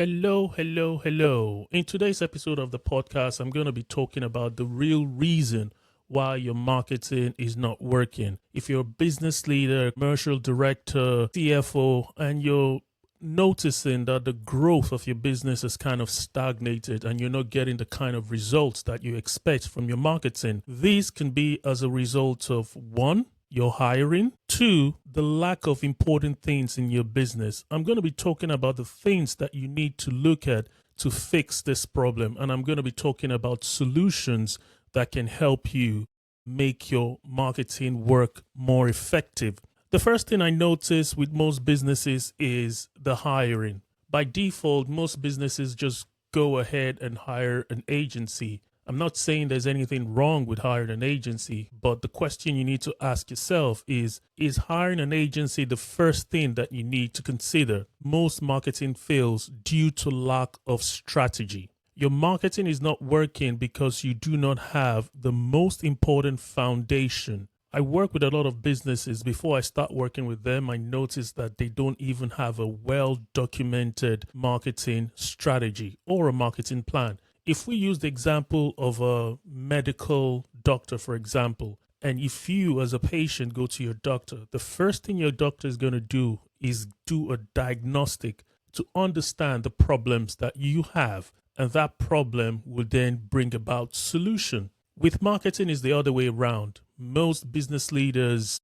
Hello, hello, hello. In today's episode of the podcast, I'm going to be talking about the real reason why your marketing is not working. If you're a business leader, commercial director, CFO, and you're noticing that the growth of your business is kind of stagnated and you're not getting the kind of results that you expect from your marketing, these can be as a result of one, your hiring. Two, the lack of important things in your business. I'm going to be talking about the things that you need to look at to fix this problem. And I'm going to be talking about solutions that can help you make your marketing work more effective. The first thing I notice with most businesses is the hiring. By default, most businesses just go ahead and hire an agency. I'm not saying there's anything wrong with hiring an agency, but the question you need to ask yourself is hiring an agency the first thing that you need to consider? Most marketing fails due to lack of strategy. Your marketing is not working because you do not have the most important foundation. I work with a lot of businesses. Before I start working with them, I notice that they don't even have a well-documented marketing strategy or a marketing plan. If we use the example of a medical doctor, for example, and if you as a patient go to your doctor, the first thing your doctor is going to do is do a diagnostic to understand the problems that you have, and that problem will then bring about solution. With marketing is the other way around. Most business leaders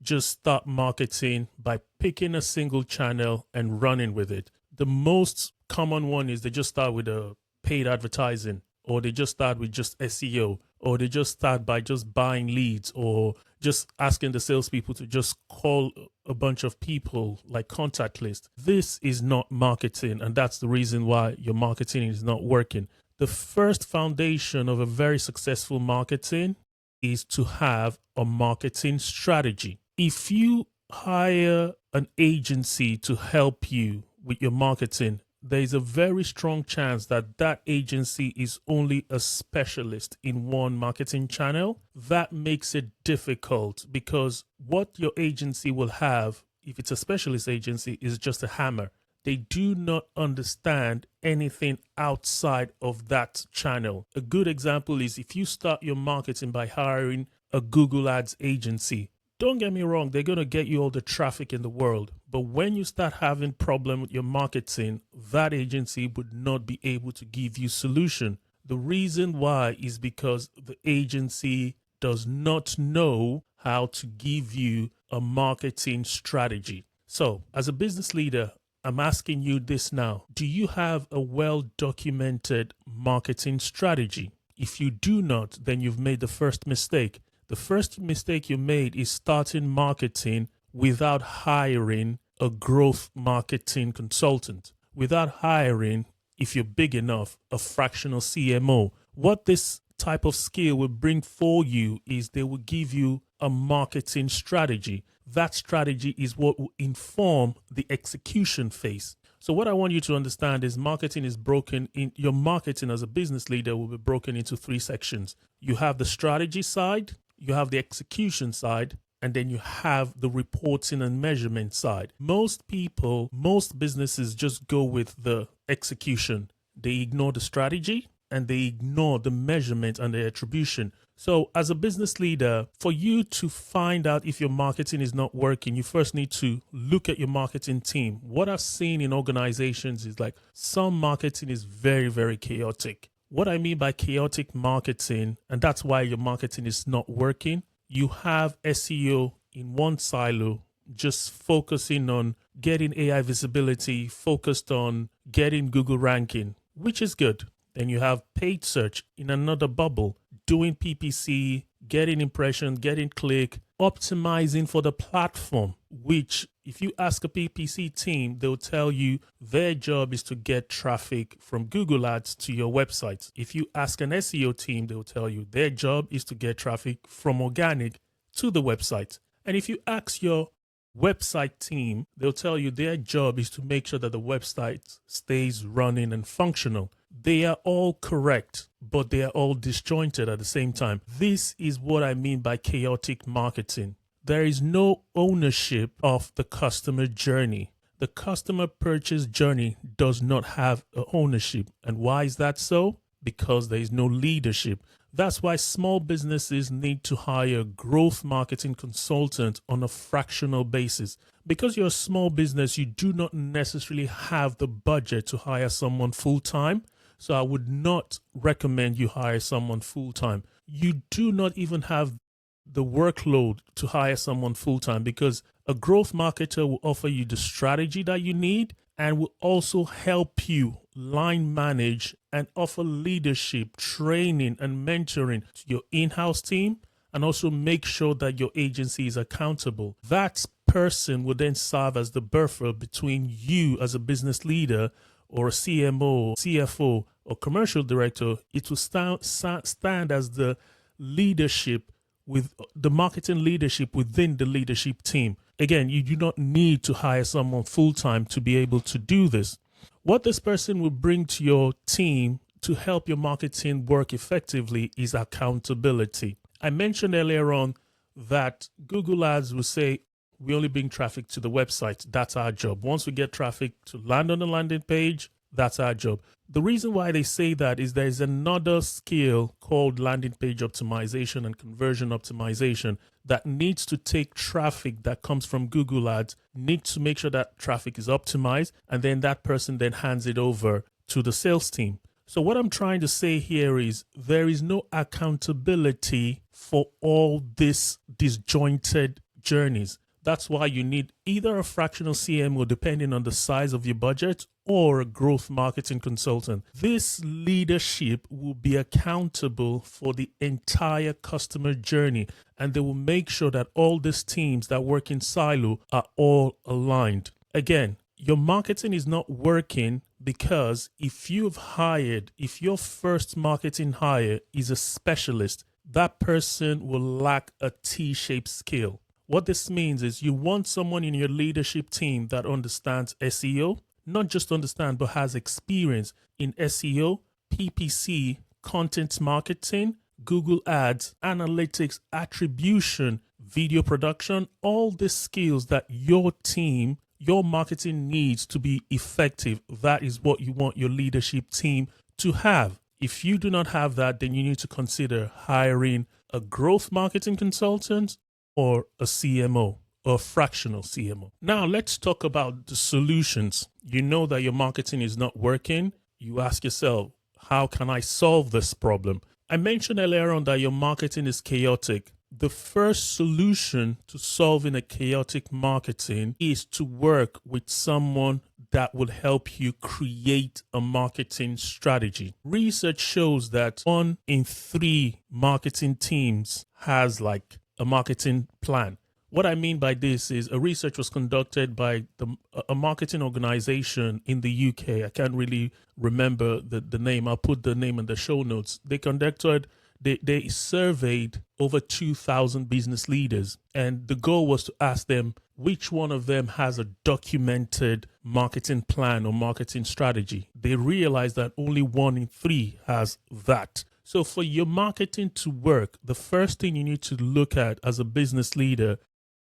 just start marketing by picking a single channel and running with it. The most common one is they just start with a paid advertising, or they just start with just SEO, or they just start by just buying leads, or just asking the salespeople to just call a bunch of people like contact list. This is not marketing, and that's the reason why your marketing is not working. The first foundation of a very successful marketing is to have a marketing strategy. If you hire an agency to help you with your marketing, there is a very strong chance that that agency is only a specialist in one marketing channel. That makes it difficult because what your agency will have, if it's a specialist agency, is just a hammer. They do not understand anything outside of that channel. A good example is if you start your marketing by hiring a Google Ads agency. Don't get me wrong, they're going to get you all the traffic in the world. But when you start having problem with your marketing, that agency would not be able to give you solution. The reason why is because the agency does not know how to give you a marketing strategy. So as a business leader, I'm asking you this now. Do you have a well-documented marketing strategy? If you do not, then you've made the first mistake. The first mistake you made is starting marketing without hiring a growth marketing consultant, without hiring, if you're big enough, a fractional CMO. What this type of skill will bring for you is they will give you a marketing strategy. That strategy is what will inform the execution phase. So what I want you to understand is marketing is broken in your marketing as a business leader will be broken into three sections. You have the strategy side, you have the execution side, and then you have the reporting and measurement side. Most people, most businesses just go with the execution. They ignore the strategy and they ignore the measurement and the attribution. So as a business leader, for you to find out if your marketing is not working, you first need to look at your marketing team. What I've seen in organizations is like some marketing is very, very chaotic. What I mean by chaotic marketing, and that's why your marketing is not working, you have SEO in one silo, just focusing on getting AI visibility, focused on getting Google ranking, which is good. Then you have paid search in another bubble, doing PPC, getting impression, getting click, optimizing for the platform, which if you ask a PPC team, they'll tell you their job is to get traffic from Google Ads to your website. If you ask an SEO team, they'll tell you their job is to get traffic from organic to the website. And if you ask your website team, they'll tell you their job is to make sure that the website stays running and functional. They are all correct, but they are all disjointed at the same time. This is what I mean by chaotic marketing. There is no ownership of the customer journey. the customer purchase journey does not have a ownership. And why is that so? Because there is no leadership. That's why small businesses need to hire growth marketing consultants on a fractional basis. Because you're a small business, you do not necessarily have the budget to hire someone full-time. So I would not recommend you hire someone full-time. You do not even have the workload to hire someone full-time, because a growth marketer will offer you the strategy that you need and will also help you line manage and offer leadership, training, and mentoring to your in-house team, and also make sure that your agency is accountable. That person will then serve as the buffer between you as a business leader or a CMO, CFO, or commercial director. It will stand as the leadership, with the marketing leadership within the leadership team. Again, you do not need to hire someone full-time to be able to do this. What this person will bring to your team to help your marketing work effectively is accountability. I mentioned earlier on that Google Ads will say, we only bring traffic to the website. That's our job. Once we get traffic to land on the landing page, that's our job. The reason why they say that is there is another skill called landing page optimization and conversion optimization that needs to take traffic that comes from Google Ads, needs to make sure that traffic is optimized, and then that person then hands it over to the sales team. So what I'm trying to say here is there is no accountability for all these disjointed journeys. That's why you need either a fractional CMO, depending on the size of your budget, or a growth marketing consultant. This leadership will be accountable for the entire customer journey, and they will make sure that all these teams that work in silo are all aligned. Again, your marketing is not working because if your first marketing hire is a specialist, that person will lack a T-shaped skill. What this means is you want someone in your leadership team that understands SEO, not just understand, but has experience in SEO, PPC, content marketing, Google Ads, analytics, attribution, video production, all the skills that your team, your marketing needs to be effective. That is what you want your leadership team to have. If you do not have that, then you need to consider hiring a growth marketing consultant or a CMO, or a fractional CMO. Now let's talk about the solutions. You know that your marketing is not working. You ask yourself, how can I solve this problem? I mentioned earlier on that your marketing is chaotic. The first solution to solving a chaotic marketing is to work with someone that will help you create a marketing strategy. Research shows that 1 in 3 marketing teams has like a marketing plan. What I mean by this is a research was conducted by a marketing organization in the UK. I can't really remember the name. I'll put the name in the show notes. They surveyed over 2,000 business leaders, and the goal was to ask them which one of them has a documented marketing plan or marketing strategy. They realized that only 1 in 3 has that. So for your marketing to work, the first thing you need to look at as a business leader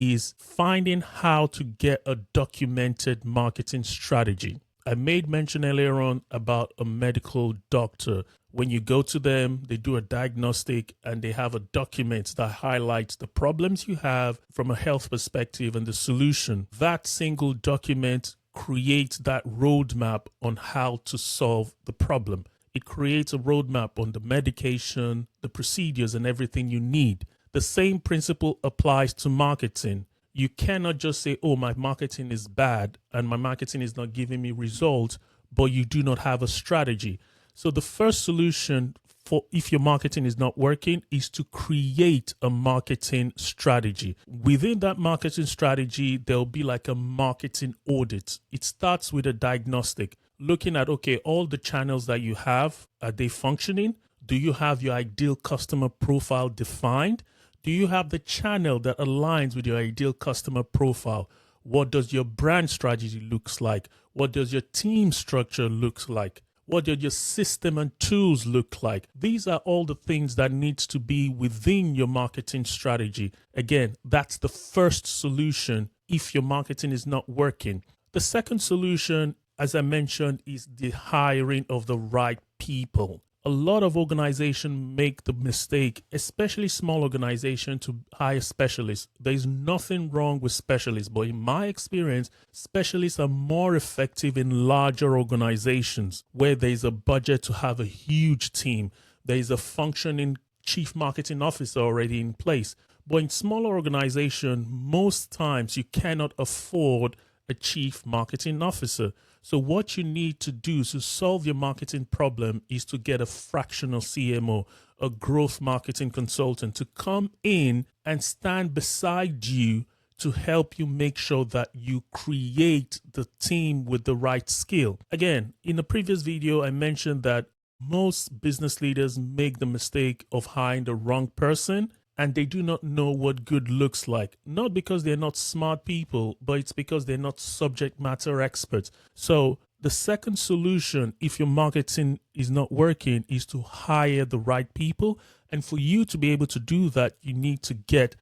is finding how to get a documented marketing strategy. I made mention earlier on about a medical doctor. When you go to them, they do a diagnostic and they have a document that highlights the problems you have from a health perspective and the solution. That single document creates that roadmap on how to solve the problem. It creates a roadmap on the medication, the procedures, and everything you need. The same principle applies to marketing. You cannot just say, oh, my marketing is bad and my marketing is not giving me results, but you do not have a strategy. So the first solution for if your marketing is not working is to create a marketing strategy. Within that marketing strategy, there'll be like a marketing audit. It starts with a diagnostic, looking at, okay, all the channels that you have, are they functioning? Do you have your ideal customer profile defined? Do you have the channel that aligns with your ideal customer profile? What does your brand strategy looks like? What does your team structure looks like? What does your system and tools look like? These are all the things that needs to be within your marketing strategy. Again, that's the first solution if your marketing is not working. The second solution, as I mentioned, is the hiring of the right people. A lot of organizations make the mistake, especially small organizations, to hire specialists. There is nothing wrong with specialists, but in my experience, specialists are more effective in larger organizations where there is a budget to have a huge team. There is a functioning chief marketing officer already in place. But in smaller organizations, most times you cannot afford a chief marketing officer. So what you need to do to solve your marketing problem is to get a fractional CMO, a growth marketing consultant, to come in and stand beside you to help you make sure that you create the team with the right skill. Again, in the previous video, I mentioned that most business leaders make the mistake of hiring the wrong person, and they do not know what good looks like. Not because they're not smart people, but it's because they're not subject matter experts. So the second solution, if your marketing is not working, is to hire the right people. And for you to be able to do that, you need to get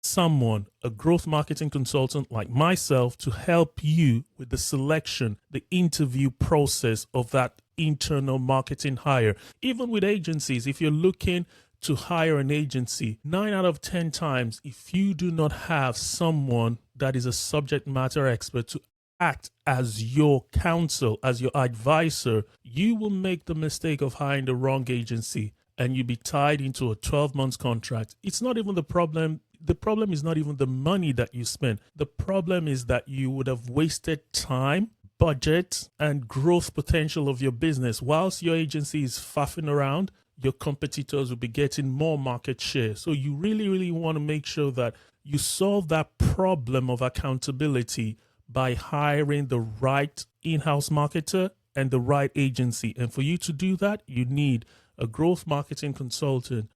someone, a growth marketing consultant like myself, to help you with the selection, the interview process of that internal marketing hire. Even with agencies, if you're looking to hire an agency, 9 out of 10 times, if you do not have someone that is a subject matter expert to act as your counsel, as your advisor, you will make the mistake of hiring the wrong agency and you'll be tied into a 12-month contract. It's not even the problem. The problem is not even the money that you spend. The problem is that you would have wasted time, budget, and growth potential of your business. Whilst your agency is faffing around, your competitors will be getting more market share. So you really, really want to make sure that you solve that problem of accountability by hiring the right in-house marketer and the right agency. And for you to do that, you need a growth marketing consultant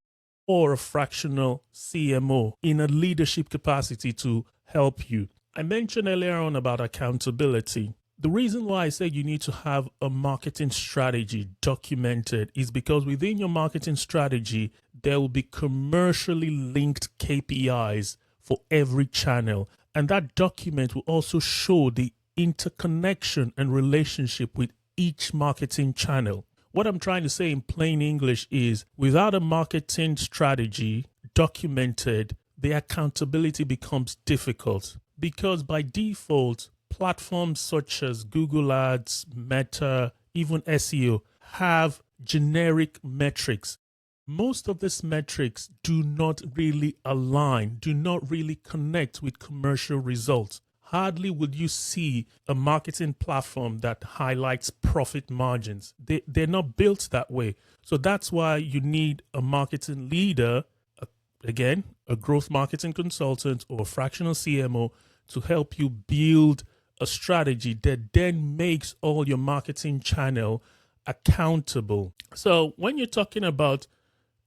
or a fractional CMO in a leadership capacity to help you. I mentioned earlier on about accountability. The reason why I say you need to have a marketing strategy documented is because within your marketing strategy, there will be commercially linked KPIs for every channel. And that document will also show the interconnection and relationship with each marketing channel. What I'm trying to say in plain English is without a marketing strategy documented, the accountability becomes difficult because by default, platforms such as Google Ads, Meta, even SEO have generic metrics. Most of these metrics do not really align, do not really connect with commercial results. Hardly would you see a marketing platform that highlights profit margins. They're not built that way. So that's why you need a marketing leader, again, a growth marketing consultant or a fractional CMO to help you build a strategy that then makes all your marketing channel accountable. So when you're talking about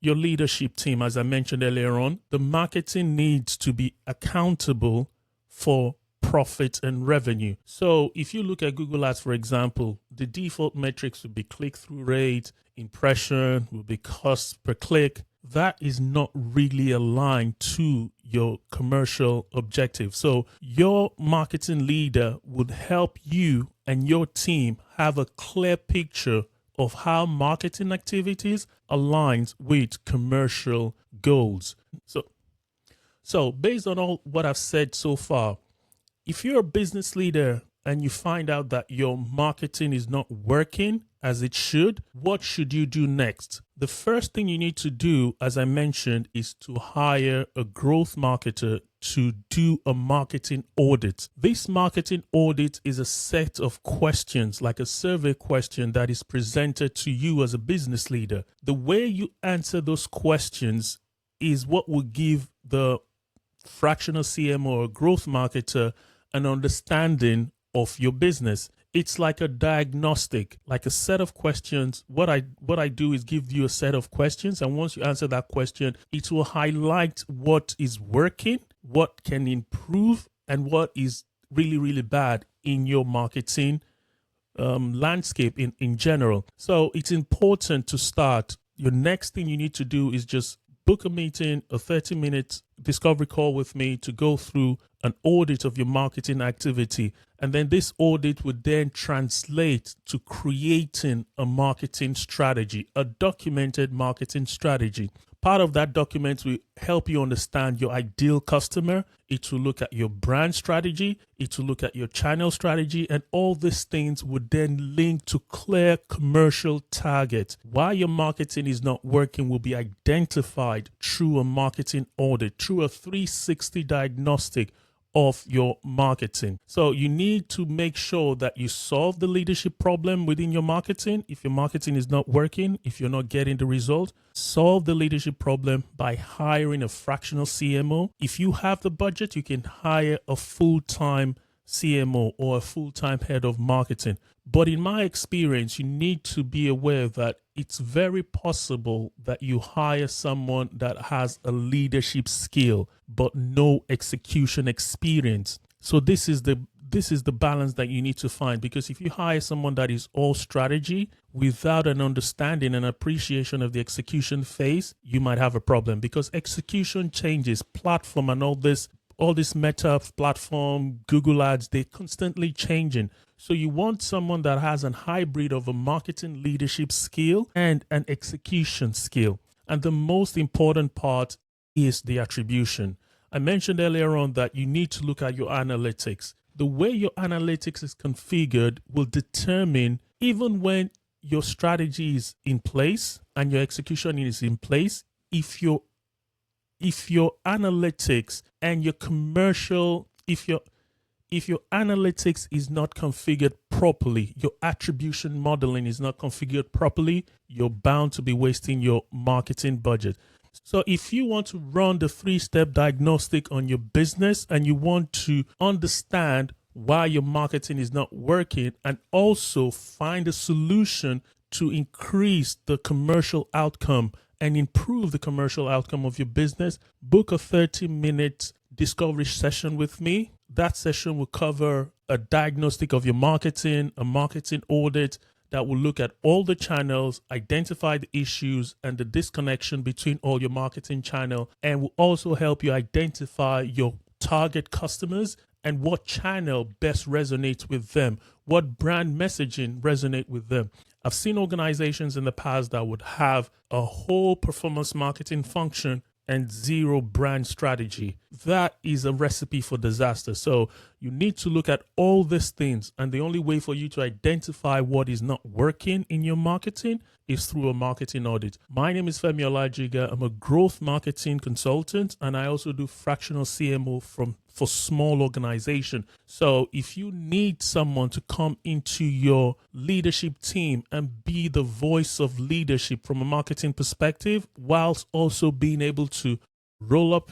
your leadership team, as I mentioned earlier on, the marketing needs to be accountable for profit and revenue. So if you look at Google Ads, for example, the default metrics would be click-through rate, impression, will be cost per click. That is not really aligned to your commercial objective. So your marketing leader would help you and your team have a clear picture of how marketing activities aligns with commercial goals. So based on all what I've said so far, if you're a business leader and you find out that your marketing is not working as it should, what should you do next? The first thing you need to do, as I mentioned, is to hire a growth marketer to do a marketing audit. This marketing audit is a set of questions, like a survey question that is presented to you as a business leader. The way you answer those questions is what will give the fractional CMO or growth marketer an understanding of your business. It's like a diagnostic, like a set of questions. What I do is give you a set of questions, and once you answer that question, it will highlight what is working, what can improve, and what is really, really bad in your marketing landscape in general. So it's important to start. Your next thing you need to do is just book a meeting, a 30-minute discovery call with me to go through an audit of your marketing activity. And then this audit would then translate to creating a marketing strategy, a documented marketing strategy. Part of that document will help you understand your ideal customer. It will look at your brand strategy. It will look at your channel strategy. And all these things would then link to clear commercial targets. Why your marketing is not working will be identified through a marketing audit, through a 360 diagnostic of your marketing. So you need to make sure that you solve the leadership problem within your marketing. If your marketing is not working, if you're not getting the result, solve the leadership problem by hiring a fractional CMO. If you have the budget, you can hire a full-time CMO or a full-time head of marketing. But in my experience, you need to be aware that it's very possible that you hire someone that has a leadership skill but no execution experience. So this is the balance that you need to find, because if you hire someone that is all strategy without an understanding and appreciation of the execution phase, you might have a problem, because execution changes, platform and all this Meta platform, Google Ads, they're constantly changing. So you want someone that has a hybrid of a marketing leadership skill and an execution skill. And the most important part is the attribution. I mentioned earlier on that you need to look at your analytics. The way your analytics is configured will determine, even when your strategy is in place and your execution is in place, if your analytics and your commercial, if your analytics is not configured properly, your attribution modeling is not configured properly, you're bound to be wasting your marketing budget. So if you want to run the 3-step diagnostic on your business and you want to understand why your marketing is not working and also find a solution to increase the commercial outcome and improve the commercial outcome of your business, book a 30-minute discovery session with me. That session will cover a diagnostic of your marketing, a marketing audit that will look at all the channels, identify the issues and the disconnection between all your marketing channel, and will also help you identify your target customers and what channel best resonates with them, what brand messaging resonate with them. I've seen organizations in the past that would have a whole performance marketing function and zero brand strategy. That is a recipe for disaster. So you need to look at all these things. And the only way for you to identify what is not working in your marketing is through a marketing audit. My name is Femi Olajiga. I'm a growth marketing consultant, and I also do fractional CMO for small organization. So if you need someone to come into your leadership team and be the voice of leadership from a marketing perspective, whilst also being able to roll up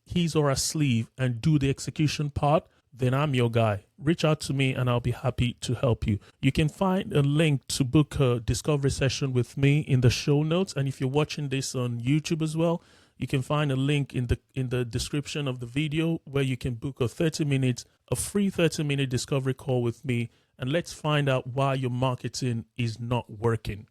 his or her sleeve and do the execution part, then I'm your guy. Reach out to me and I'll be happy to help you. You can find a link to book a discovery session with me in the show notes. And if you're watching this on YouTube as well, you can find a link in the description of the video where you can book a free 30-minute discovery call with me. And let's find out why your marketing is not working.